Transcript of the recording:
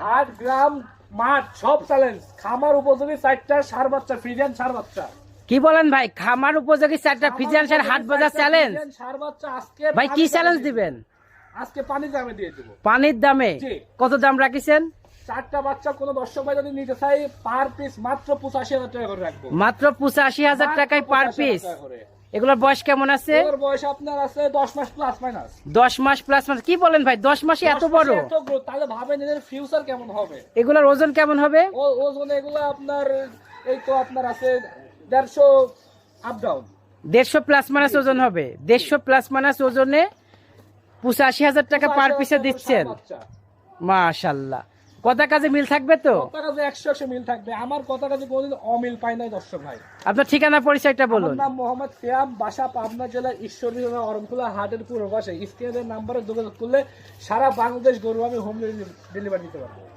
হাট গ্রাম মাঠ সব চ্যালেঞ্জ। খামার উপযোগী 4টা ষাঁড় বাচ্চা, ফ্রিজিয়ান ষাঁড় বাচ্চা। কি বলেন ভাই, খামার উপযোগী 4টা ফ্রিজিয়ান ষাঁড় হাট বাজার চ্যালেঞ্জ? ষাঁড় বাচ্চা আজকে ভাই কি চ্যালেঞ্জ দিবেন? আজকে পানির দামে দিয়ে দেব। পানির দামে? জি। কত দাম রাখিছেন? 4টা বাচ্চা কোন দর্শক ভাই যদি নিতে চাই পার পিস মাত্র 85,000 টাকা করে রাখবো। মাত্র 85,000 টাকায় পার পিস। এগুলোর বয়স কেমন আছে? এর বয়স আপনার আছে 10 মাস প্লাস মাইনাস। 10 মাস প্লাস মাইনাস? কি বলেন ভাই, 10 মাসে এত বড়? তাহলে ভাবেন এদের ফিউচার কেমন হবে। এগুলোর ওজন কেমন হবে? ওজন এগুলো আপনার এই তো আপনার আছে 150 আপ ডাউন। 150 প্লাস মাইনাস ওজন হবে। 150 প্লাস মাইনাস ওজনে 85,000 টাকা পার পিসে দিচ্ছেন। মাশাআল্লাহ। কথা কাজে মিল থাকবে তো? কথা কাজে 100 মিল থাকবে। আমার কথা কাজে কোনোদিন অমিল পাই নাই দর্শক ভাই। আপনার ঠিকানা পরিচয়টা বলুন। আমার নাম মোহাম্মদ ফিয়াম, বাসা পাবনা জেলার ঈশ্বরদী থানা অরণখোলা হাটের পূর্ব পাশে। স্ক্রিনের নাম্বারে যোগাযোগ করলে সারা বাংলাদেশ গরু আমি হোম ডেলিভারি দিতে পারবো।